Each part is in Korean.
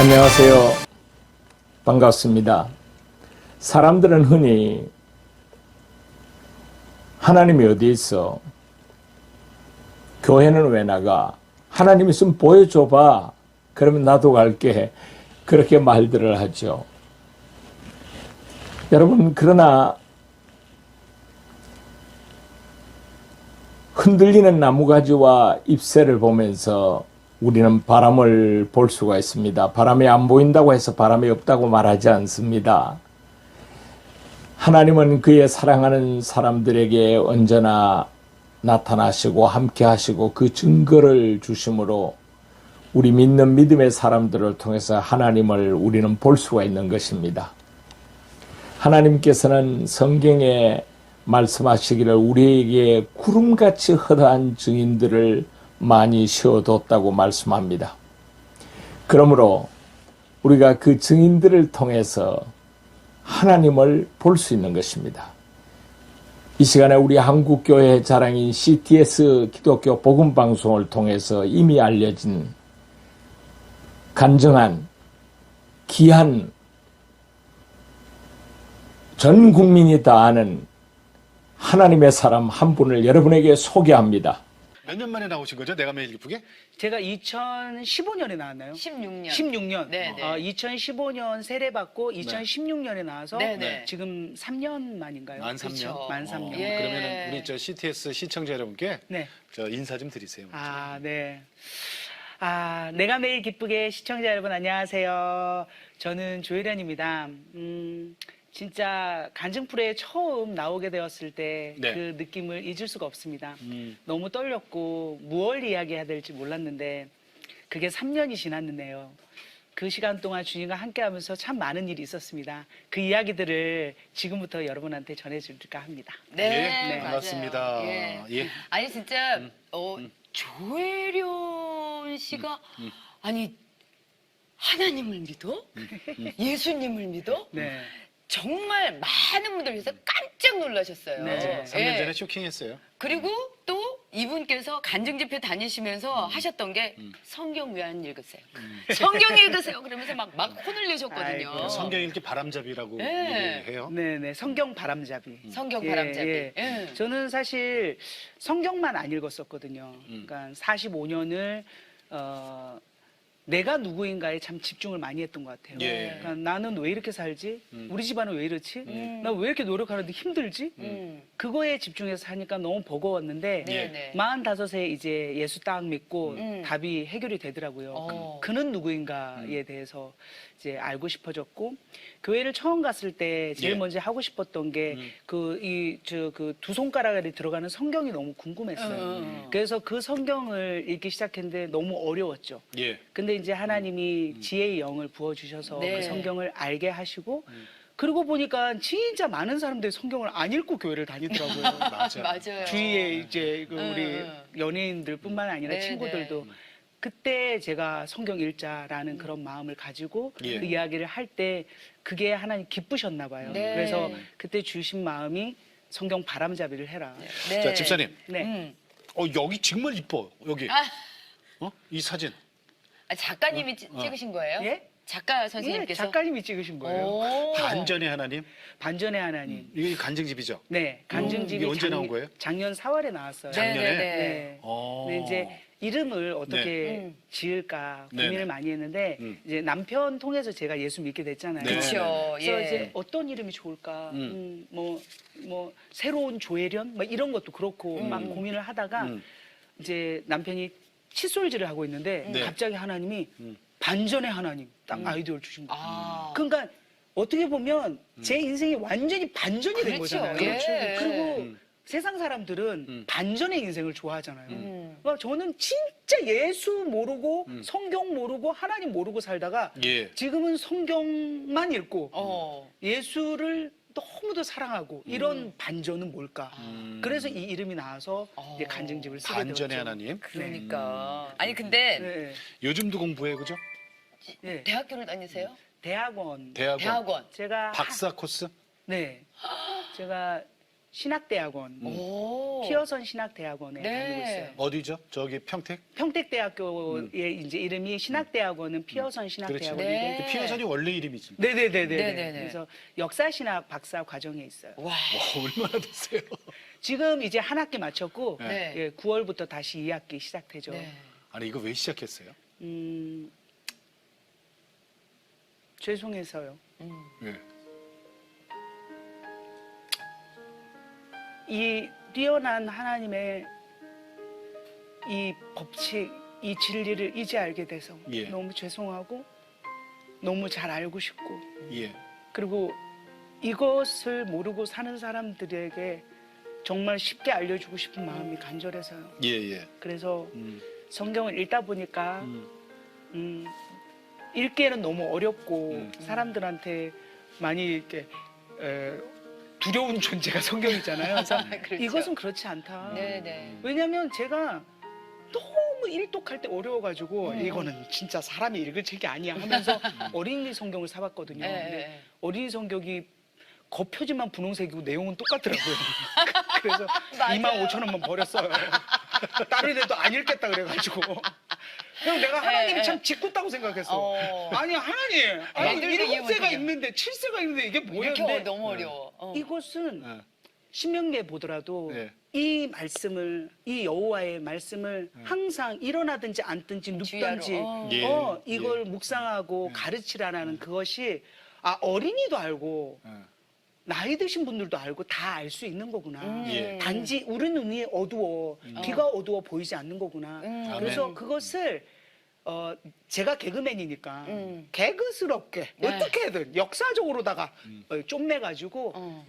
안녕하세요. 반갑습니다. 사람들은 흔히 하나님이 어디 있어? 교회는 왜 나가? 하나님 있으면 보여줘봐. 그러면 나도 갈게. 그렇게 말들을 하죠. 여러분, 그러나 흔들리는 나무가지와 잎새를 보면서 우리는 바람을 볼 수가 있습니다. 바람이 안 보인다고 해서 바람이 없다고 말하지 않습니다. 하나님은 그의 사랑하는 사람들에게 언제나 나타나시고 함께 하시고 그 증거를 주심으로 우리 믿는 믿음의 사람들을 통해서 하나님을 우리는 볼 수가 있는 것입니다. 하나님께서는 성경에 말씀하시기를 우리에게 구름같이 허다한 증인들을 많이 세워뒀다고 말씀합니다. 그러므로 우리가 그 증인들을 통해서 하나님을 볼 수 있는 것입니다. 이 시간에 우리 한국교회 자랑인 CTS 기독교 복음방송을 통해서 이미 알려진 간증한 귀한 전 국민이 다 아는 하나님의 사람 한 분을 여러분에게 소개합니다. 몇 년 만에 나오신 거죠? 내가 매일 기쁘게? 제가 2015년에 나왔나요? 16년. 16년. 네, 네. 2015년 세례받고 2016년에 나와서 네, 네. 지금 3년 만인가요? 만 3년? 그쵸. 만 3년. 예. 그러면은 우리 저 CTS 시청자 여러분께 네. 저 인사 좀 드리세요. 네. 내가 매일 기쁘게 시청자 여러분 안녕하세요. 저는 조혜련입니다. 진짜 간증풀에 처음 나오게 되었을 때 그 네. 느낌을 잊을 수가 없습니다. 너무 떨렸고 무얼 이야기해야 될지 몰랐는데 그게 3년이 지났는데요. 그 시간 동안 주님과 함께하면서 참 많은 일이 있었습니다. 그 이야기들을 지금부터 여러분한테 전해줄까 합니다. 네, 예, 맞아요. 반갑습니다. 예. 예. 아니 진짜 조혜련 씨가 아니 하나님을 믿어? 예수님을 믿어? 네. 정말 많은 분들께서 깜짝 놀라셨어요. 네. 3년 전에 쇼킹했어요. 그리고 또 이분께서 간증 집회 다니시면서 하셨던 게 성경 왜 안 읽으세요? 성경 읽으세요. 그러면서 막 혼을 내셨거든요. 아이고. 성경이 이렇게 바람잡이라고 네. 얘기해요. 네네. 성경 바람잡이. 성경 예, 바람잡이. 예. 예. 저는 사실 성경만 안 읽었었거든요. 그러니까 45년을 내가 누구인가에 참 집중을 많이 했던 것 같아요. 예. 그러니까 나는 왜 이렇게 살지? 우리 집안은 왜 이렇지? 나 왜 이렇게 노력하는데 힘들지? 그거에 집중해서 사니까 너무 버거웠는데 네, 네. 45세 이제 예수 딱 믿고 답이 해결이 되더라고요. 그는 누구인가에 대해서 이제 알고 싶어졌고 교회를 처음 갔을 때 제일 예. 먼저 하고 싶었던 게 그 두 손가락에 들어가는 성경이 너무 궁금했어요. 그래서 그 성경을 읽기 시작했는데 너무 어려웠죠. 예. 근데 이제 하나님이 지혜의 영을 부어주셔서 네. 그 성경을 알게 하시고 그러고 보니까 진짜 많은 사람들이 성경을 안 읽고 교회를 다니더라고요. 맞아. 맞아요. 주위에 이제 그 우리 연예인들뿐만 아니라 네, 친구들도 그때 제가 성경 읽자라는 그런 마음을 가지고 예. 그 이야기를 할 때 그게 하나님 기쁘셨나 봐요. 네. 그래서 그때 주신 마음이 성경 바람잡이를 해라. 네. 자, 집사님. 네. 여기 정말 이뻐. 여기. 아, 이 사진. 작가님이 찍으신 거예요? 예? 작가 예, 선생님께서? 작가님이 찍으신 거예요. 오. 반전의 하나님. 반전의 하나님. 이게 간증집이죠. 네, 간증집이 이게 언제 나온 거예요? 작년 4월에 나왔어요. 작년에? 네. 근데 이제 이름을 어떻게 지을까 고민을 네네. 많이 했는데 이제 남편 통해서 제가 예수 믿게 됐잖아요. 네. 그렇죠. 그래서 예. 이제 어떤 이름이 좋을까? 뭐 새로운 조혜련? 뭐 이런 것도 그렇고 막 고민을 하다가 이제 남편이 칫솔질을 하고 있는데 네. 갑자기 하나님이 반전의 하나님 딱 아이디어를 주신 거예요. 아. 그러니까 어떻게 보면 제 인생이 완전히 반전이 된 그렇죠. 거잖아요. 예. 그리고 세상 사람들은 반전의 인생을 좋아하잖아요. 음. 그러니까 저는 진짜 예수 모르고 성경 모르고 하나님 모르고 살다가 예. 지금은 성경만 읽고 어. 예수를 너무도 사랑하고 이런 반전은 뭘까? 그래서 이 이름이 나와서 이제 간증집을 쓰게 되었죠. 반전의 하나님. 그러니까. 아니 근데 네. 요즘도 공부해, 그죠? 네. 대학교를 다니세요? 대학원. 대학원. 대학원. 제가 박사 코스? 네. 제가 신학대학원, 오. 피어선 신학대학원에 네. 다니고 있어요. 어디죠? 저기 평택? 평택대학교의 이제 이름이 신학대학원은 피어선 신학대학원인데. 네. 그 피어선이 원래 이름이지. 네네네네. 네네네. 그래서 역사신학 박사 과정에 있어요. 와. 와, 얼마나 됐어요? 지금 이제 한 학기 마쳤고 네. 예, 9월부터 다시 2학기 시작되죠. 네. 아니 이거 왜 시작했어요? 죄송해서요. 왜? 이 뛰어난 하나님의 이 법칙, 이 진리를 이제 알게 돼서 예. 너무 죄송하고 너무 잘 알고 싶고 예. 그리고 이것을 모르고 사는 사람들에게 정말 쉽게 알려주고 싶은 마음이 간절해서요. 예, 예. 그래서 음. 성경을 읽다 보니까 읽기에는 너무 어렵고 사람들한테 많이 이렇게 두려운 존재가 성경이잖아요. 그래서 그렇죠. 이것은 그렇지 않다. 네네. 왜냐하면 제가 너무 일독할 때 어려워가지고 이거는 진짜 사람이 읽을 책이 아니야 하면서 어린이 성경을 사봤거든요. 네. 근데 어린이 성경이 겉표지만 분홍색이고 내용은 똑같더라고요. 그래서 맞아요. 25,000원만 버렸어요. 다른 애도 안 읽겠다 그래가지고. 그냥 내가 하나님이 네. 참 짓궂다고 생각했어. 아니 하나님, 만들기 이해 7세가 못하게. 있는데 7세가 있는데 이게 뭐예요? 이렇게 근데 너무 어려워. 이것은 네. 신명기에 보더라도 네. 이 말씀을 이 여호와의 말씀을 항상 일어나든지 앉든지 눕든지 주야로. 예. 이걸 예. 묵상하고 가르치라는 그것이 어린이도 알고 예. 나이 드신 분들도 알고 다 알 수 있는 거구나. 예. 단지 우리 눈이 어두워 귀가 어두워 보이지 않는 거구나. 그래서 아멘. 그것을 제가 개그맨이니까 개그스럽게 네. 어떻게든 역사적으로다가 쫌매가지고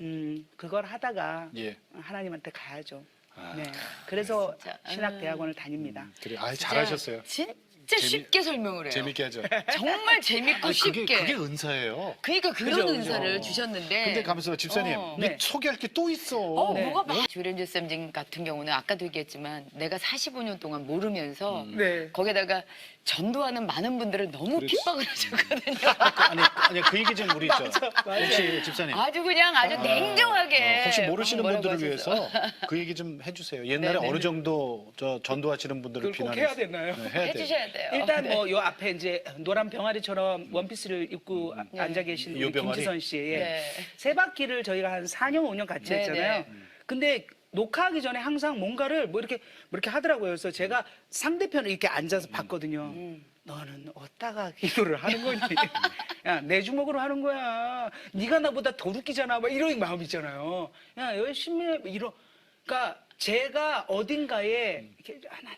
그걸 하다가 예. 하나님한테 가야죠. 아, 네. 그래서 진짜. 신학대학원을 다닙니다. 그래. 아, 잘하셨어요. 진짜 쉽게 설명을 해요. 재밌게 하죠. 정말 재밌고 아니, 쉽게. 그게 은사예요. 그러니까 그런 그죠, 그죠. 은사를 주셨는데. 근데 가면서 집사님, 네. 소개할 게 또 있어. 네. 뭐가 많아. 조련주 쌤 같은 경우는 아까도 얘기했지만 내가 45년 동안 모르면서 네. 거기다가 전도하는 많은 분들을 너무 그렇지. 핍박을 하셨거든요. 아니 그 얘기 좀 우리 있죠. 혹시 집사님 아주 그냥 아주 냉정하게. 혹시 모르시는 막 뭐라고 분들을 하셔서. 위해서 그 얘기 좀 해주세요. 옛날에 네, 어느 네. 정도 저 전도하시는 분들을 그걸 꼭 비난해서 해야 되나요? 네, 해야 돼요. 해주셔야 돼요. 일단 네. 뭐 요 앞에 이제 노란 병아리처럼 원피스를 입고 앉아 계신 우리 요 병아리? 김지선 씨. 예. 네. 세 바퀴를 저희가 한 4년 5년 같이 네, 했잖아요. 네. 근데 녹화하기 전에 항상 뭔가를 뭐 이렇게 하더라고요. 그래서 제가 상대편을 이렇게 앉아서 봤거든요. 너는 어디다가 기도를 하는 거니? 야, 내 주먹으로 하는 거야. 네가 나보다 더 웃기잖아. 막 이런 마음 있잖아요. 야, 열심히 해. 그러니까 제가 어딘가에 이렇게 하나님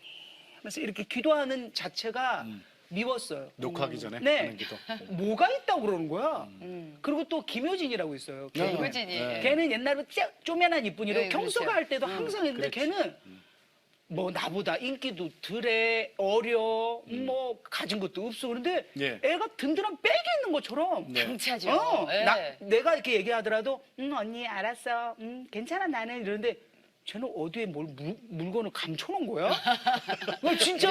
하면서 이렇게 기도하는 자체가 미웠어요. 녹화하기 전에 네. 하는 기도. 뭐가 있다고 그러는 거야. 그리고 또 김효진이라고 있어요. 네. 개그맨. 효진이. 걔는 옛날에 쪼매난 이쁜이로 네, 경서가 그렇죠. 할 때도 항상 했는데 그렇지. 걔는 뭐 나보다 인기도 덜해 어려 뭐 가진 것도 없어 그런데 예. 애가 든든한 백이 있는 것처럼 네. 강차죠. 예. 내가 이렇게 얘기하더라도 언니 알았어 괜찮아 나는 이러는데 쟤는 어디에 물건을 감춰놓은 거야? 진짜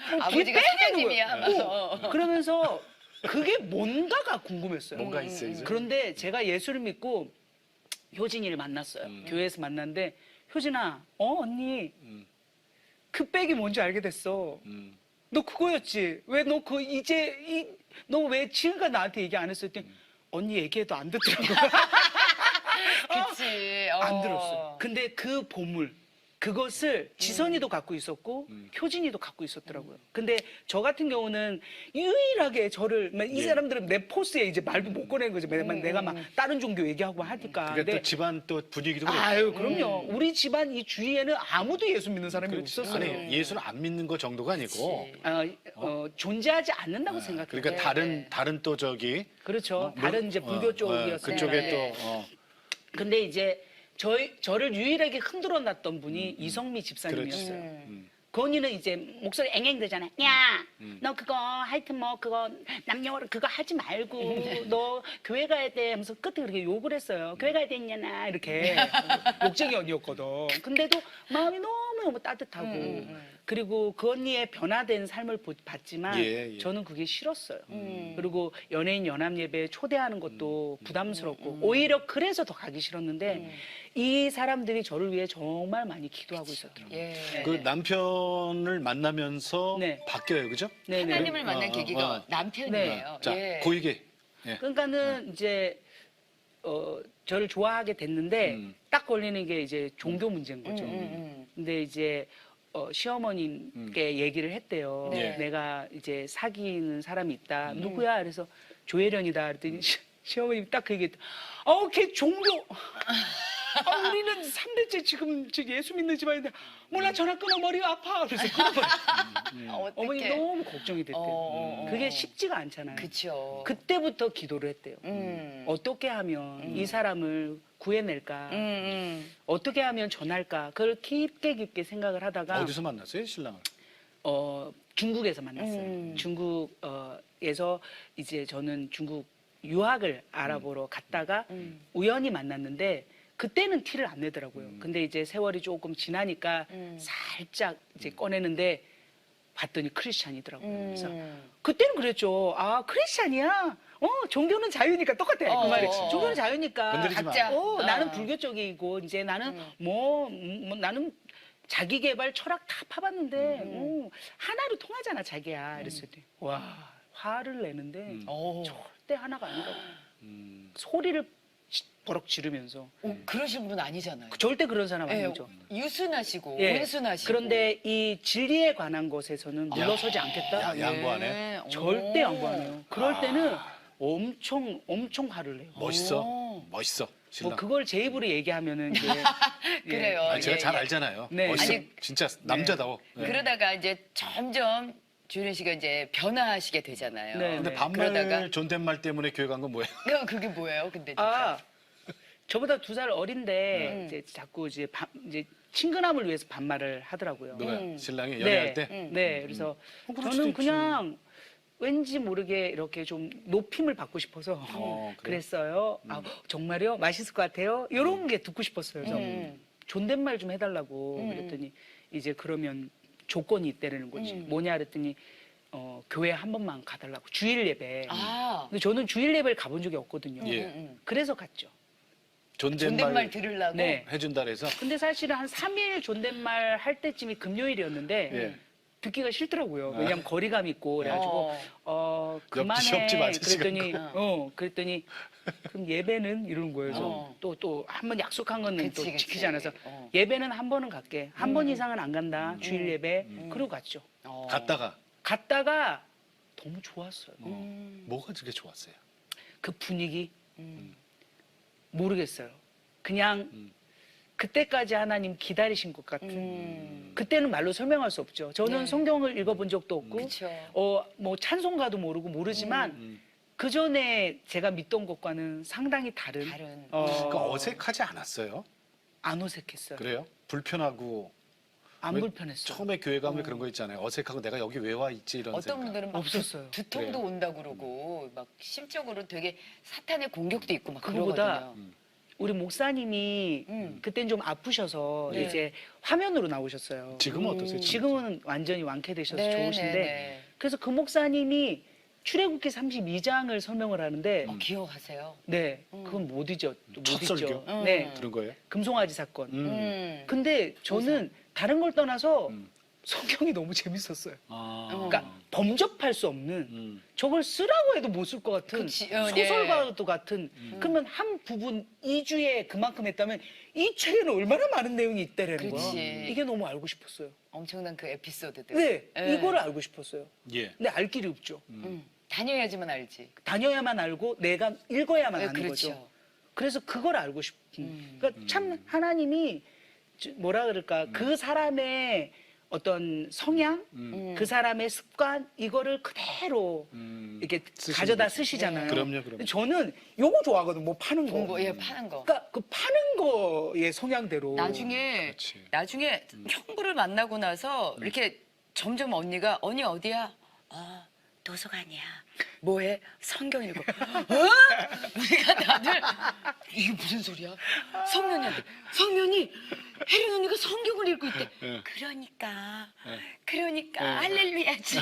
뒤에 아버지가 백이 있는 거야. 사장님이야. 하면서. 그러면서 그게 뭔가가 궁금했어요. 뭔가 있어요. 이제. 그런데 제가 예수를 믿고 효진이를 만났어요. 교회에서 만났는데 효진아, 언니 그 백이 뭔지 알게 됐어. 너 그거였지. 왜 너 너 왜 지금까지 나한테 얘기 안 했어? 했더니 언니 얘기해도 안 듣더라고. 그치. 안 들었어요. 근데 그 보물 그것을 지선이도 갖고 있었고 효진이도 갖고 있었더라고요. 근데 저 같은 경우는 유일하게 저를 이 사람들은 내 포스에 이제 말도 못 꺼내는 거죠. 내가 막 다른 종교 얘기하고 하니까. 그게 또 집안 또 분위기도 그렇고. 아유 그럼요. 우리 집안 이 주위에는 아무도 예수 믿는 사람이 없었어요. 아니 예수를 안 믿는 거 정도가 아니고. 존재하지 않는다고 생각해요. 그러니까 다른 또 저기 그렇죠. 다른 이제 불교 쪽이었어요. 그쪽에 네. 또 근데 이제 저를 유일하게 흔들어 놨던 분이 이성미 집사님이었어요. 그 언니는 이제 목소리 앵앵대잖아. 야, 너 그거 하여튼 뭐 그거 남녀 그거 하지 말고 너 교회 가야 돼 하면서 끝에 그렇게 욕을 했어요. 교회 가야 되냐나 이렇게 욕쟁이 언니였거든. 근데도 마음이 너무너무 따뜻하고 그리고 그 언니의 변화된 삶을 봤지만 예, 예. 저는 그게 싫었어요. 그리고 연예인 연합 예배에 초대하는 것도 부담스럽고 오히려 그래서 더 가기 싫었는데 이 사람들이 저를 위해 정말 많이 기도하고 있었더라고요. 예. 그 남편을 만나면서 네. 바뀌어요, 그죠? 네네. 하나님을 만난 어, 계기가 어. 남편이에요. 자, 예. 그 얘기. 예. 그러니까는 이제 저를 좋아하게 됐는데 음. 딱 걸리는 게 이제 종교 문제인 거죠. 음. 근데 이제 시어머님께 얘기를 했대요. 네. 내가 이제 사귀는 사람이 있다. 누구야? 그래서 조혜련이다. 그랬더니 시어머님이 딱 그 얘기했다. 걔 종교. 우리는 3대째 지금 예수 믿는 집안인데 몰라 전화 끊어 머리가 아파. 그래서 끊어버려. 어머니 너무 걱정이 됐대요. 그게 쉽지가 않잖아요. 그쵸. 그때부터 기도를 했대요. 어떻게 하면 이 사람을 구해낼까? 어떻게 하면 전할까? 그걸 깊게 생각을 하다가 어디서 만났어요, 신랑을? 중국에서 만났어요. 중국에서 이제 저는 중국 유학을 알아보러 갔다가 우연히 만났는데 그때는 티를 안 내더라고요. 근데 이제 세월이 조금 지나니까 살짝 이제 꺼내는데 봤더니 크리스찬이더라고요. 그래서 그때는 그랬죠. 아, 크리스찬이야? 종교는 자유니까 똑같아. 그 말이. 종교는 자유니까. 건드리지 마. 각자. 나는 불교 쪽이고 이제 나는 나는 자기 개발 철학 다 파봤는데 하나로 통하잖아 자기야. 이랬을 때 와 화를 내는데 절대 하나가 아니라고. 소리를 버럭 지르면서 그러신 분 아니잖아요. 절대 그런 사람 예, 아니죠. 유순하시고 예. 온순하시고. 그런데 이 진리에 관한 것에서는 물러서지 않겠다. 양보하네. 절대 양보 안 해요. 그럴 때는 엄청 화를 내요. 멋있어. 신랑. 뭐 그걸 제 입으로 얘기하면은 이제 그래요. 아, 제가 예, 잘 예. 알잖아요. 네. 멋있어. 아니, 진짜 남자다워. 네. 그러다가 이제 점점 주현 씨가 이제 변화하시게 되잖아요. 네, 근데 네. 반말 그러다가 존댓말 때문에 교회 간 건 뭐예요? 그게 뭐예요? 근데 진짜. 아 저보다 2살 어린데 이제 자꾸 이제 친근함을 위해서 반말을 하더라고요. 누가 신랑이 연애할 때? 네, 그래서 그럴 수도 저는 있지. 그냥 왠지 모르게 이렇게 좀 높임을 받고 싶어서 그래요? 그랬어요. 아, 정말요? 맛있을 것 같아요? 이런 게 듣고 싶었어요. 그래서 존댓말 좀 해달라고 그랬더니 이제 그러면 조건이 있다는 거지. 뭐냐 그랬더니 교회 한 번만 가달라고. 주일 예배. 근데 저는 주일 예배를 가본 적이 없거든요. 예. 그래서 갔죠. 존댓말 들으려고. 네. 해준다 그래서 근데 사실은 한 3일 존댓말 할 때쯤이 금요일이었는데 예. 듣기가 싫더라고요. 왜냐면 거리감 있고 그래가지고 그만해. 옆집 아저씨가 그랬더니 그랬더니 그럼 예배는 이러는 거예요. 그래서 또 한 번 약속한 거는 또 그치. 지키지 않아서 예배는 한 번은 갈게. 한 번 이상은 안 간다. 주일 예배. 그러고 갔죠. 갔다가 너무 좋았어요. 뭐가 그렇게 좋았어요? 그 분위기 모르겠어요. 그냥 그때까지 하나님 기다리신 것 같은. 그때는 말로 설명할 수 없죠. 저는 네. 성경을 읽어본 적도 없고, 그쵸. 뭐 찬송가도 모르지만 그 전에 제가 믿던 것과는 상당히 다른. 그러니까 어색하지 않았어요? 안 어색했어요. 그래요? 불편하고 안 왜 불편했어요. 처음에 교회 가면 그런 거 있잖아요. 어색하고 내가 여기 왜 와 있지 이런 어떤 생각. 분들은 막 없었어요. 두통도 그래요? 온다 그러고 막 심적으로 되게 사탄의 공격도 있고 막 그거보다 그러거든요. 우리 목사님이 그땐 좀 아프셔서 네. 이제 화면으로 나오셨어요. 지금은 어떠세요? 지금은 완전히 완쾌되셔서 네, 좋으신데 네, 네. 그래서 그 목사님이 출애굽기 32장을 설명을 하는데 기억하세요? 네, 그건 못 잊죠. 못 첫 잊죠. 설교? 네, 들은 거예요? 금송아지 사건. 음. 근데 저는 다른 걸 떠나서 성경이 너무 재밌었어요. 그러니까 범접할 수 없는 저걸 쓰라고 해도 못 쓸 것 같은 그치, 소설과도 같은 그러면 한 부분 2주에 그만큼 했다면 이 책에는 얼마나 많은 내용이 있다라는 거야. 그치. 이게 너무 알고 싶었어요. 엄청난 그 에피소드들. 네, 예. 이거를 알고 싶었어요. 예. 근데 알 길이 없죠. 다녀야지만 알지. 다녀야만 알고 내가 읽어야만 아는 그렇죠. 거죠. 그래서 그걸 알고 싶은. 그러니까 참 하나님이 뭐라 그럴까 그 사람의 어떤 성향, 그 사람의 습관 이거를 그대로 이렇게 가져다 거죠. 쓰시잖아요. 그럼요. 근데 저는 요거 좋아하거든. 뭐 파는 거. 공부, 예, 파는 거. 그러니까 그 파는 거의 성향대로. 나중에 형부를 만나고 나서 이렇게 점점 언니가 언니 어디야? 아 도서관이야. 뭐해? 성경 읽어. 우리가 다들 이게 무슨 소리야? 성면이 혜린 언니가 성경을 읽고 있대. 그러니까 할렐루야지.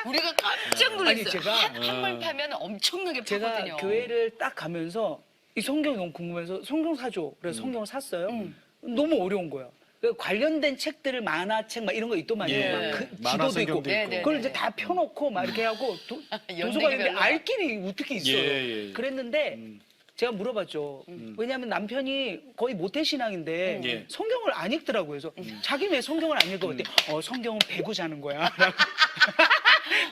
우리가 깜짝 놀랐어요. 아니, 제가 한물 파면 엄청나게 제가 파거든요. 교회를 딱 가면서 이 성경이 너무 궁금해서 성경 사줘. 그래서 성경을 샀어요. 너무 어려운 거야. 그 관련된 책들을 만화책 막 이런 거 있더만요. 예. 막 그 만화 지도도 있고. 성경도 있고. 네, 그걸 네, 이제 네. 다 펴놓고 막 이렇게 하고 도서관인데 연대기별로. 알 길이 어떻게 있어요. 예. 그랬는데 제가 물어봤죠. 왜냐하면 남편이 거의 모태신앙인데 예. 성경을 안 읽더라고요. 그래서 자기 왜 성경을 안 읽어? 그때 성경은 배고 자는 거야.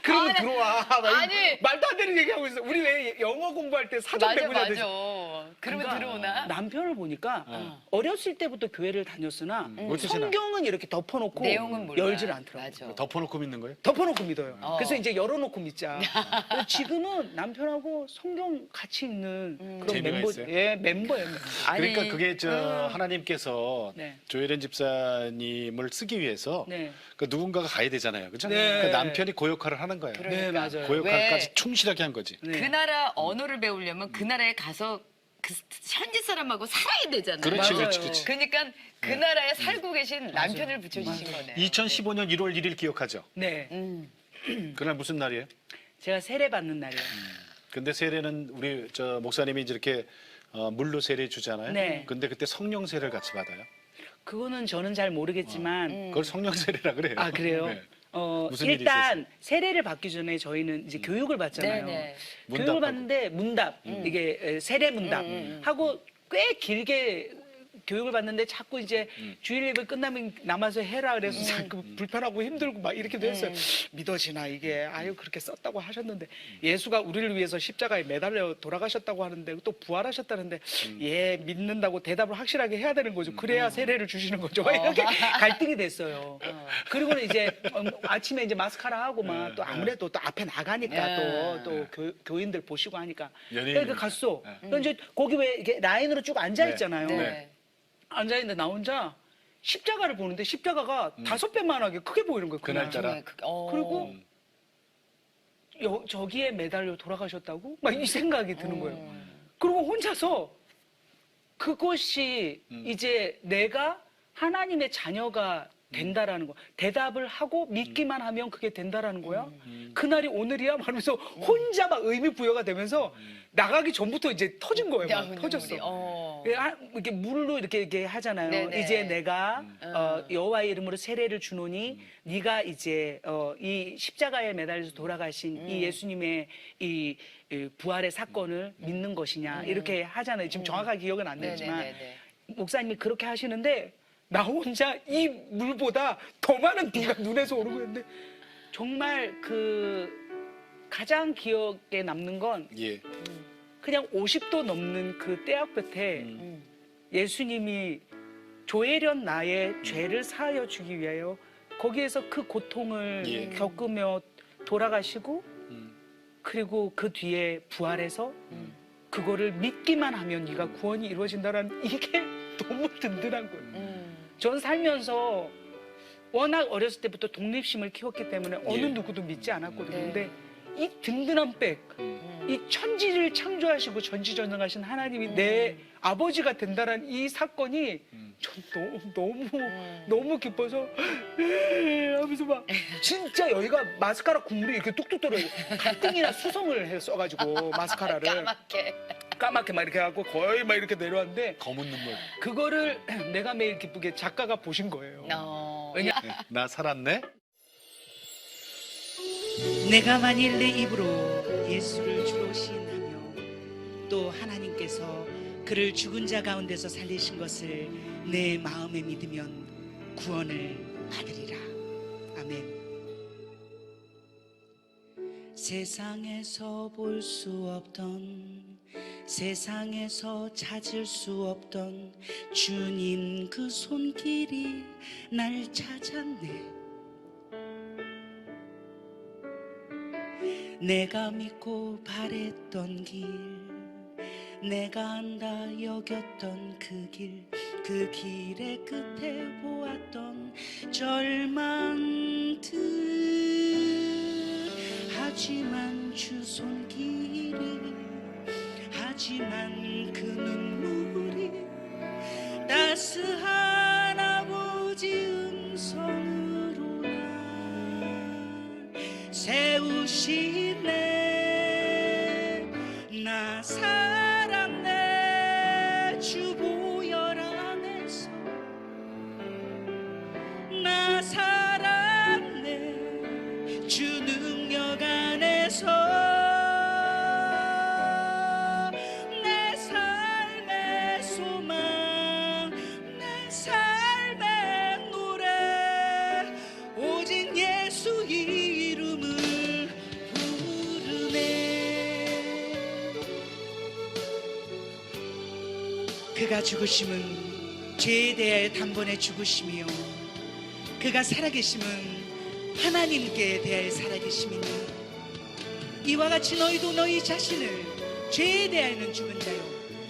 그러고 아니, 들어와. 막 아니. 말도 안 되는 얘기하고 있어. 우리 왜 영어 공부할 때 사전 맞아, 배고 자듯이. 그러면 그러니까 들어오나? 남편을 보니까 어렸을 때부터 교회를 다녔으나 모태신앙. 성경은 이렇게 덮어놓고 내용은 몰라. 열질 않더라고요. 맞아. 덮어놓고 믿는 거예요? 덮어놓고 믿어요. 어. 그래서 이제 열어놓고 믿자. 그래서 지금은 남편하고 성경 같이 읽는 그런 재미가 멤버, 있어요? 예, 멤버예요. 아니, 그러니까 그게 하나님께서 네. 조혜련 집사님을 쓰기 위해서 네. 그 누군가가 가야 되잖아요. 그죠? 네. 그 남편이 그 역할을 하는 거예요. 네, 맞아요. 그 역할까지 왜? 충실하게 한 거지. 네. 그 나라 언어를 배우려면 그 나라에 가서 그 현지 사람하고 살아야 되잖아요. 그렇지, 맞아요. 그렇지. 그러니까 그 나라에 살고 계신 남편을 붙여주신 거네. 2015년 1월 1일 기억하죠? 네. 그날 무슨 날이에요? 제가 세례 받는 날이에요. 근데 세례는 우리 목사님이 이제 이렇게 물로 세례 주잖아요. 네. 근데 그때 성령 세례를 같이 받아요. 그거는 저는 잘 모르겠지만 그걸 성령 세례라 그래요. 아 그래요? 네. 무슨 일이 일단 세례를 받기 전에 저희는 이제 교육을 받잖아요. 네네. 교육을 문답하고. 받는데 문답 이게 세례 문답 하고 꽤 길게 교육을 받는데 자꾸 이제 주일 예배 끝나면 남아서 해라 그래서 자꾸 불편하고 힘들고 막 이렇게 됐어요. 믿어지나 이게 아유 그렇게 썼다고 하셨는데 예수가 우리를 위해서 십자가에 매달려 돌아가셨다고 하는데 또 부활하셨다는데 예 믿는다고 대답을 확실하게 해야 되는 거죠. 그래야 세례를 주시는 거죠. 막 이렇게 갈등이 됐어요. 그리고는 이제 아침에 이제 마스카라 하고 막 또 아무래도 또 앞에 나가니까 또 교인들 보시고 하니까 연예인이니까. 그러니까 갔어. 그러니까 이제 거기 왜 이렇게 라인으로 쭉 앉아 있잖아요. 네. 앉아있는데 나 혼자 십자가를 보는데 십자가가 5배만하게 크게 보이는 거예요. 그날따라. 그리고 저기에 매달려 돌아가셨다고? 막 이 생각이 드는 거예요. 그리고 혼자서 그것이 이제 내가 하나님의 자녀가 된다라는 거. 대답을 하고 믿기만 하면 그게 된다라는 거야. 그날이 오늘이야? 말하면서 혼자 막 의미 부여가 되면서 나가기 전부터 이제 터진 거예요. 막 눈물이. 터졌어. 이렇게 물로 이렇게 하잖아요. 네네. 이제 내가 여호와의 이름으로 세례를 주노니 네가 이제 이 십자가에 매달려서 돌아가신 이 예수님의 이 부활의 사건을 믿는 것이냐 이렇게 하잖아요. 지금 정확하게 기억은 안 나지만 네네네네. 목사님이 그렇게 하시는데 나 혼자 이 물보다 더 많은 비가 눈에서 오르고 있는데 정말 그 가장 기억에 남는 건 예. 그냥 50도 넘는 그 떼약볕에 예수님이 조혜련 나의 죄를 사하여 주기 위하여 거기에서 그 고통을 예. 겪으며 돌아가시고 그리고 그 뒤에 부활해서 그거를 믿기만 하면 네가 구원이 이루어진다라는 이게 너무 든든한 거예요. 전 살면서 워낙 어렸을 때부터 독립심을 키웠기 때문에 어느 누구도 믿지 않았거든요. 근데 이 든든한 백, 이 천지를 창조하시고 전지전능하신 하나님이 내 아버지가 된다는 이 사건이 전 너무 기뻐서 하면서 막 진짜 여기가 마스카라 국물이 이렇게 뚝뚝 떨어요. 갈등이나 수성을 해 써가지고 마스카라를 까맣게 막 이렇게 하고 거의 막 이렇게 내려왔는데 검은 눈물. 그거를 내가 매일 기쁘게 작가가 보신 거예요. 왜냐 나 살았네? 내가 만일 내 입으로 예수를 주로 시인하며 또 하나님께서 그를 죽은 자 가운데서 살리신 것을 내 마음에 믿으면 구원을 받으리라. 아멘. 세상에서 볼 수 없던 세상에서 찾을 수 없던 주님 그 손길이 날 찾았네. 내가 믿고 바랬던 길 내가 안다 여겼던 그 길의 끝에 보았던 절망들 하지만 주 손길이 하지만 그 눈물이 따스한 아버지 음성으로 날 세우시네. 나 살았네 주 보혈 안에서. 나 살았네 주 능력 안에서. 내 삶의 소망 내 삶의 노래 오직 예수 이름을 부르네. 그가 죽으심은 죄에 대하여 단번에 죽으심이요 그가 살아계심은 하나님께 대하여 살아계심이니 이와 같이 너희도 너희 자신을 죄에 대하여는 죽은 자요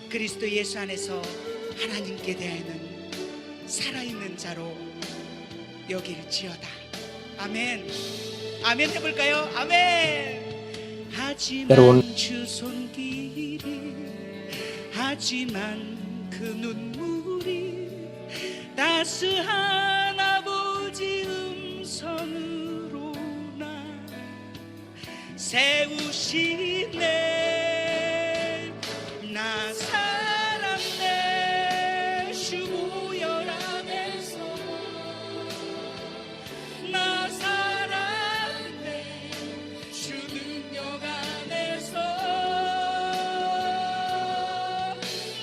그리스도 예수 안에서 하나님께 대하여는 살아있는 자로 여길지어다. 아멘. 아멘 해볼까요? 아멘. 하지만 여러분. 주 손길이 하지만 그 눈물이 따스한 아버지 음성으로 날 세우시네. 나 살았네 주 보혈 안에서. 나 살았네 주 능력 안에서.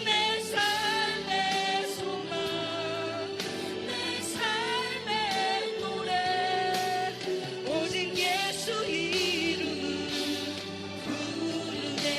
내 삶의 소망 내 삶의 노래 오직 예수 이름을 부르네.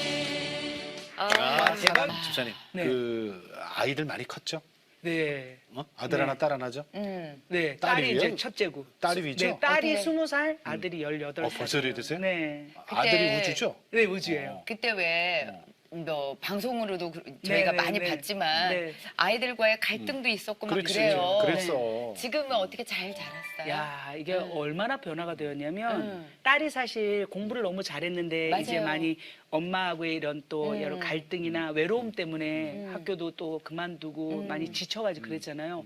대박. 집사님, 네. 그 아이들 많이 컸죠? 네. 아들 네. 하나, 딸 하나죠? 네, 딸이 딸이 위요? 이제 첫째고. 딸이 위죠? 네, 딸이 어떻게? 20살, 아들이 18살. 벌써 이래 되세요? 네. 아들이 우주죠? 네, 우주예요. 그때 왜 뭐 방송으로도 저희가 네, 많이 네. 봤지만 네. 아이들과의 갈등도 있었고 막 그렇지, 그래요. 그랬어. 네. 지금은 어떻게 잘 자랐어요? 야, 이게 얼마나 변화가 되었냐면 음. 딸이 사실 공부를 너무 잘했는데 맞아요. 이제 많이 엄마하고의 이런 또 음. 여러 갈등이나 외로움 때문에 학교도 또 그만두고 많이 지쳐가지고 그랬잖아요.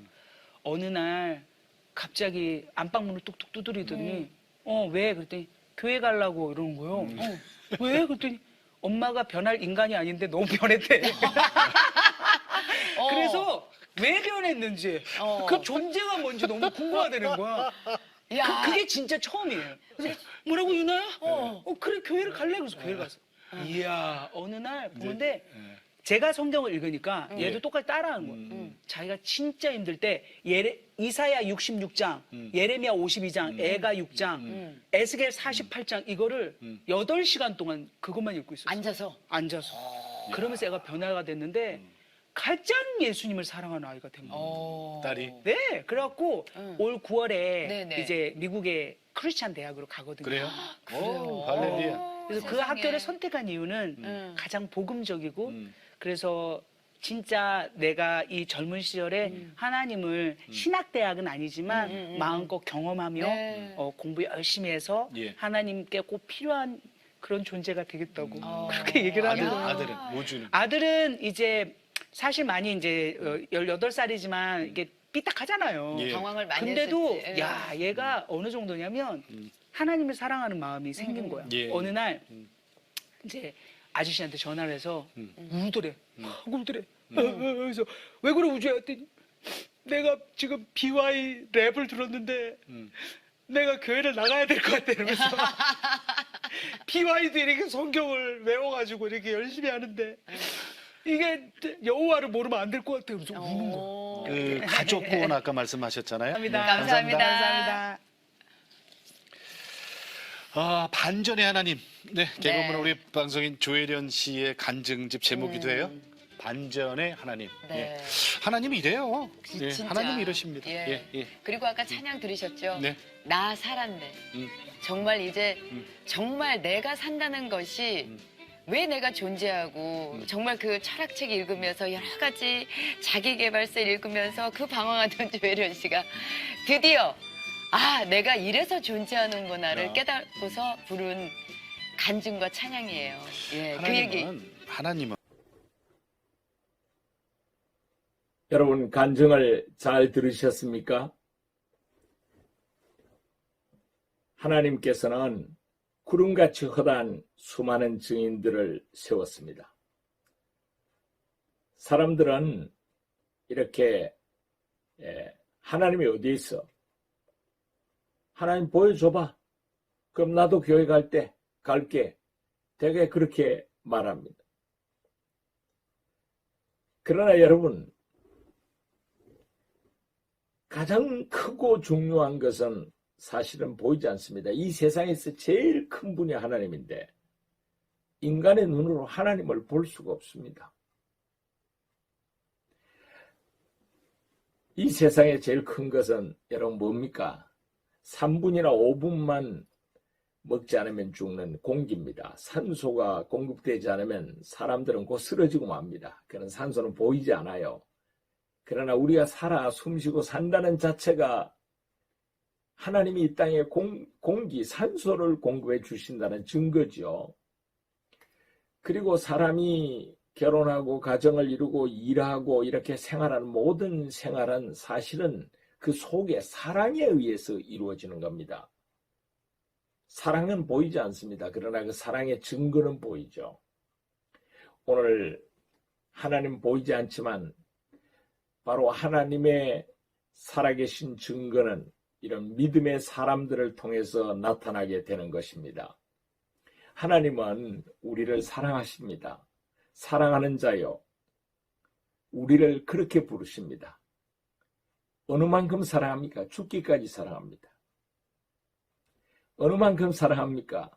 어느 날 갑자기 안방문을 뚝뚝 두드리더니 왜? 그랬더니 교회 가려고 이러는 거예요. 왜? 그랬더니 엄마가 변할 인간이 아닌데 너무 변했대. 그래서 왜 변했는지 그 존재가 뭔지 너무 궁금하다는 거야. 야. 그게 진짜 처음이에요. 그래서 뭐라고 유나야? 그래 교회를 갈래? 그래서 교회를 갔어. 이야 어느 날 보는데 제가 성경을 읽으니까 얘도 똑같이 따라하는 거예요. 자기가 진짜 힘들 때 이사야 66장, 예레미야 52장, 애가 6장, 에스겔 48장 이거를 8시간 동안 그것만 읽고 있었어요. 앉아서. 그러면서 애가 변화가 됐는데 가장 예수님을 사랑하는 아이가 된 거예요. 딸이? 네, 그래갖고 올 9월에 네네. 이제 미국의 크리스찬 대학으로 가거든요. 그래요? 그래요? 오, 할렐루야. 그래서 그 세상에. 학교를 선택한 이유는 가장 복음적이고 그래서 진짜 내가 이 젊은 시절에 하나님을 신학대학은 아니지만 마음껏 경험하며 네. 공부 열심히 해서 예. 하나님께 꼭 필요한 그런 존재가 되겠다고 그렇게 얘기를 하는 거예요. 아들은, 우주는. 아들은 이제 사실 많이 이제 18살이지만 이게 삐딱하잖아요. 예. 방황을 많이 근데도 했었지. 야 얘가 어느 정도냐면 하나님을 사랑하는 마음이 생긴 거야. 예. 어느 날 이제 아저씨한테 전화를 해서 울더래. 막 울더래. 그래서 왜 그래 우주야? 했더니 내가 지금 BY 랩을 들었는데 내가 교회를 나가야 될 것 같아 이러면서 BY도 이렇게 성경을 외워가지고 이렇게 열심히 하는데 이게 여호와를 모르면 안 될 것 같아 그래서 우는 거야. 그 가족 구원 아까 말씀하셨잖아요. 감사합니다. 감사합니다. 반전의 하나님. 네, 개그우먼 네. 우리 방송인 조혜련 씨의 간증집 제목이기도 해요. 반전의 하나님. 네. 예. 하나님이 이래요. 예, 진짜. 하나님이 이러십니다. 예. 예, 예. 그리고 아까 찬양 들으셨죠? 네. 나 살았네. 정말 이제 정말 내가 산다는 것이 왜 내가 존재하고 정말 그 철학책 읽으면서 여러 가지 자기계발서 읽으면서 그 방황하던 조혜련 씨가 드디어 아 내가 이래서 존재하는구나를 야. 깨닫고서 부른 간증과 찬양이에요. 예, 그 얘기. 하나님은 여러분 간증을 잘 들으셨습니까? 하나님께서는 구름같이 허다한 수많은 증인들을 세웠습니다. 사람들은 이렇게 하나님이 어디 있어? 하나님 보여줘봐. 그럼 나도 교회 갈 때 갈게. 되게 그렇게 말합니다. 그러나 여러분, 가장 크고 중요한 것은 사실은 보이지 않습니다. 이 세상에서 제일 큰 분이 하나님인데 인간의 눈으로 하나님을 볼 수가 없습니다. 이 세상에 제일 큰 것은 여러분 뭡니까? 3분이나 5분만 먹지 않으면 죽는 공기입니다. 산소가 공급되지 않으면 사람들은 곧 쓰러지고 맙니다. 그런 산소는 보이지 않아요. 그러나 우리가 살아 숨쉬고 산다는 자체가 하나님이 이 땅에 공기, 산소를 공급해 주신다는 증거죠. 그리고 사람이 결혼하고 가정을 이루고 일하고 이렇게 생활하는 모든 생활은 사실은 그 속에 사랑에 의해서 이루어지는 겁니다. 사랑은 보이지 않습니다. 그러나 그 사랑의 증거는 보이죠. 오늘 하나님 보이지 않지만 바로 하나님의 살아계신 증거는 이런 믿음의 사람들을 통해서 나타나게 되는 것입니다. 하나님은 우리를 사랑하십니다. 사랑하는 자요. 우리를 그렇게 부르십니다. 어느 만큼 사랑합니까? 죽기까지 사랑합니다. 어느 만큼 사랑합니까?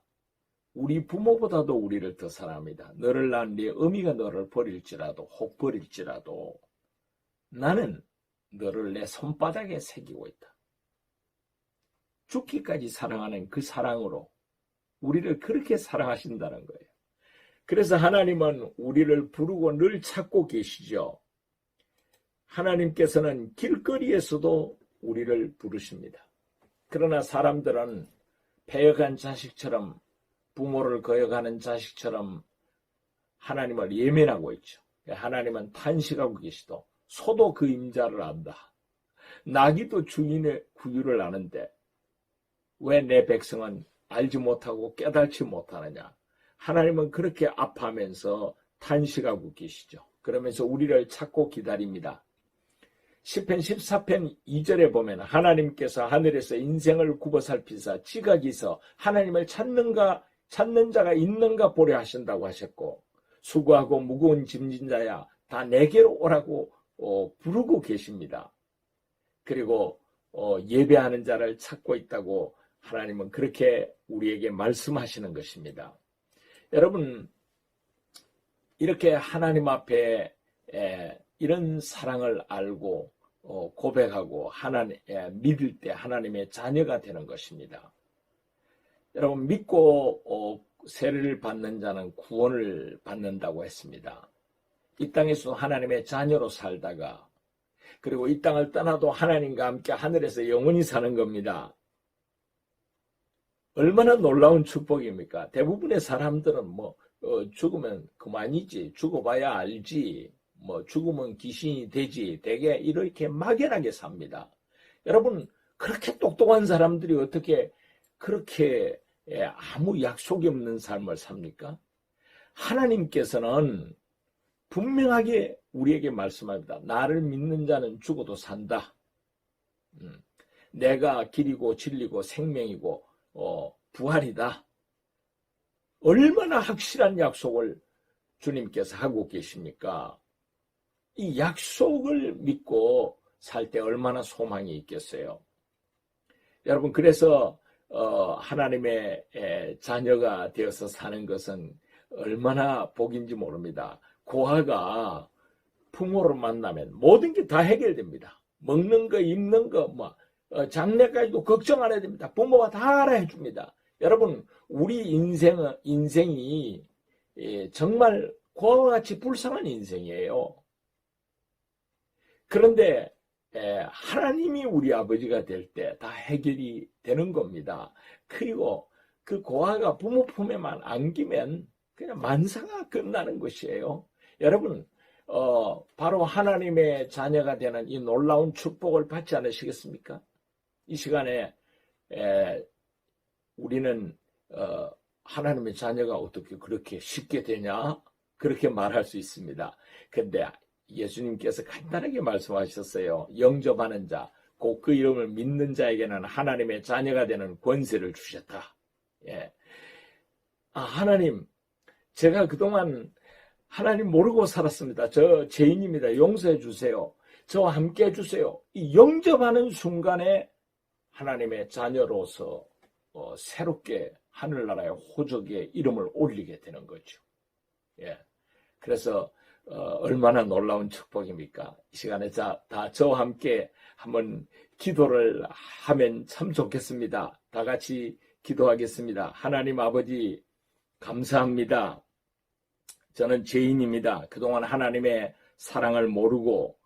우리 부모보다도 우리를 더 사랑합니다. 너를 낳은 네 어미가 너를 버릴지라도 혹 버릴지라도 나는 너를 내 손바닥에 새기고 있다. 죽기까지 사랑하는 그 사랑으로 우리를 그렇게 사랑하신다는 거예요. 그래서 하나님은 우리를 부르고 늘 찾고 계시죠. 하나님께서는 길거리에서도 우리를 부르십니다. 그러나 사람들은 배역한 자식처럼 부모를 거역하는 자식처럼 하나님을 예면하고 있죠. 하나님은 탄식하고 계시도 소도 그 임자를 안다. 나귀도 주인의 구유를 아는데 왜 내 백성은 알지 못하고 깨닫지 못하느냐. 하나님은 그렇게 아파하면서 탄식하고 계시죠. 그러면서 우리를 찾고 기다립니다. 시편 14편 2절에 보면 하나님께서 하늘에서 인생을 굽어 살피사 지각이서 하나님을 찾는 자가 있는가 보려 하신다고 하셨고 수고하고 무거운 짐진 자야 다 내게로 오라고 부르고 계십니다. 그리고 예배하는 자를 찾고 있다고 하나님은 그렇게 우리에게 말씀하시는 것입니다. 여러분 이렇게 하나님 앞에 이런 사랑을 알고 고백하고 믿을 때 하나님의 자녀가 되는 것입니다. 여러분 믿고 세례를 받는 자는 구원을 받는다고 했습니다. 이 땅에서 하나님의 자녀로 살다가 그리고 이 땅을 떠나도 하나님과 함께 하늘에서 영원히 사는 겁니다. 얼마나 놀라운 축복입니까? 대부분의 사람들은 죽으면 그만이지, 죽어봐야 알지, 죽으면 귀신이 되지, 되게 이렇게 막연하게 삽니다. 여러분, 그렇게 똑똑한 사람들이 어떻게 그렇게 아무 약속이 없는 삶을 삽니까? 하나님께서는 분명하게 우리에게 말씀합니다. 나를 믿는 자는 죽어도 산다. 내가 길이고 진리고 생명이고 부활이다. 얼마나 확실한 약속을 주님께서 하고 계십니까? 이 약속을 믿고 살 때 얼마나 소망이 있겠어요. 여러분 그래서 하나님의 자녀가 되어서 사는 것은 얼마나 복인지 모릅니다. 고아가 부모를 만나면 모든 게 다 해결됩니다. 먹는 거, 입는 거, 장래까지도 걱정 안 해야 됩니다. 부모가 다 알아해 줍니다. 여러분, 우리 인생이 정말 고아와 같이 불쌍한 인생이에요. 그런데 하나님이 우리 아버지가 될 때 다 해결이 되는 겁니다. 그리고 그 고아가 부모 품에만 안기면 그냥 만사가 끝나는 것이에요. 여러분, 바로 하나님의 자녀가 되는 이 놀라운 축복을 받지 않으시겠습니까? 이 시간에 우리는 하나님의 자녀가 어떻게 그렇게 쉽게 되냐? 그렇게 말할 수 있습니다. 근데 예수님께서 간단하게 말씀하셨어요. 영접하는 자, 곧 그 이름을 믿는 자에게는 하나님의 자녀가 되는 권세를 주셨다. 예. 하나님, 제가 그동안 하나님 모르고 살았습니다. 저 죄인입니다. 용서해 주세요. 저와 함께 해주세요. 이 영접하는 순간에 하나님의 자녀로서 새롭게 하늘나라의 호적에 이름을 올리게 되는 거죠. 예. 그래서 얼마나 놀라운 축복입니까? 이 시간에 다 저와 함께 한번 기도를 하면 참 좋겠습니다. 다 같이 기도하겠습니다. 하나님 아버지 감사합니다. 저는 죄인입니다. 그동안 하나님의 사랑을 모르고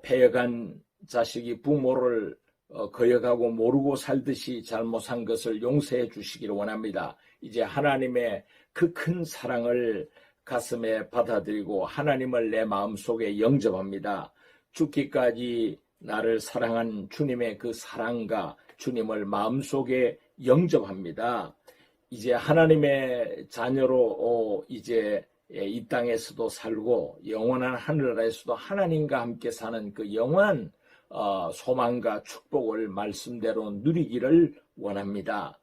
패여간 자식이 부모를 거역하고 모르고 살듯이 잘못한 것을 용서해 주시기를 원합니다. 이제 하나님의 그 큰 사랑을 가슴에 받아들이고 하나님을 내 마음속에 영접합니다. 죽기까지 나를 사랑한 주님의 그 사랑과 주님을 마음속에 영접합니다. 이제 하나님의 자녀로 이제 이 땅에서도 살고 영원한 하늘나라에서도 하나님과 함께 사는 그 영원한 소망과 축복을 말씀대로 누리기를 원합니다.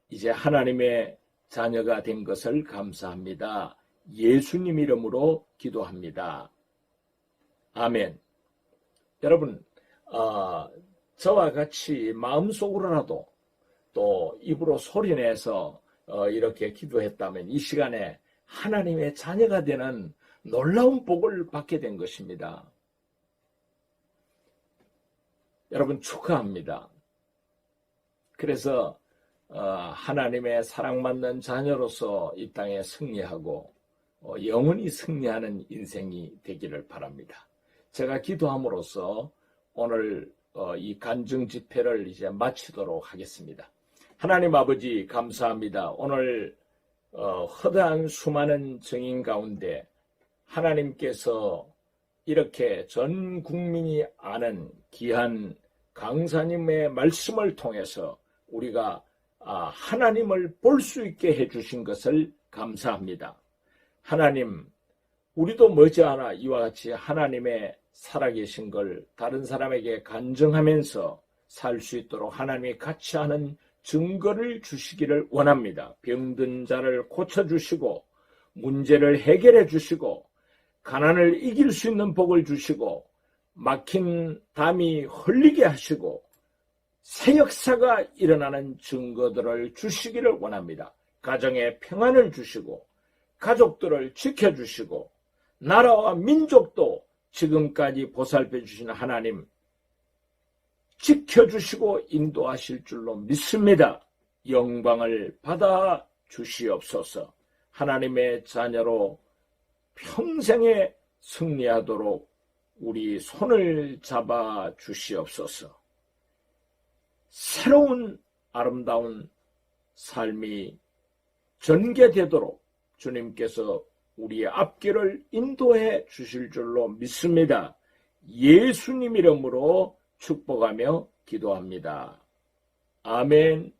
이제 하나님의 자녀가 된 것을 감사합니다. 예수님 이름으로 기도합니다. 아멘. 여러분, 저와 같이 마음속으로라도 또 입으로 소리내서 이렇게 기도했다면 이 시간에 하나님의 자녀가 되는 놀라운 복을 받게 된 것입니다. 여러분 축하합니다. 그래서 하나님의 사랑받는 자녀로서 이 땅에 승리하고 영원히 승리하는 인생이 되기를 바랍니다. 제가 기도함으로써 오늘 이 간증 집회를 이제 마치도록 하겠습니다. 하나님 아버지 감사합니다. 오늘 허다한 수많은 증인 가운데 하나님께서 이렇게 전 국민이 아는 귀한 강사님의 말씀을 통해서 우리가 하나님을 볼 수 있게 해주신 것을 감사합니다. 하나님, 우리도 머지않아 이와 같이 하나님의 살아계신 걸 다른 사람에게 간증하면서 살 수 있도록 하나님이 같이 하는 증거를 주시기를 원합니다. 병든 자를 고쳐주시고 문제를 해결해 주시고 가난을 이길 수 있는 복을 주시고 막힌 담이 흘리게 하시고 새 역사가 일어나는 증거들을 주시기를 원합니다. 가정에 평안을 주시고 가족들을 지켜주시고 나라와 민족도 지금까지 보살펴 주신 하나님 지켜주시고 인도하실 줄로 믿습니다. 영광을 받아 주시옵소서. 하나님의 자녀로 평생에 승리하도록 우리 손을 잡아 주시옵소서. 새로운 아름다운 삶이 전개되도록 주님께서 우리의 앞길을 인도해 주실 줄로 믿습니다. 예수님 이름으로 축복하며 기도합니다. 아멘.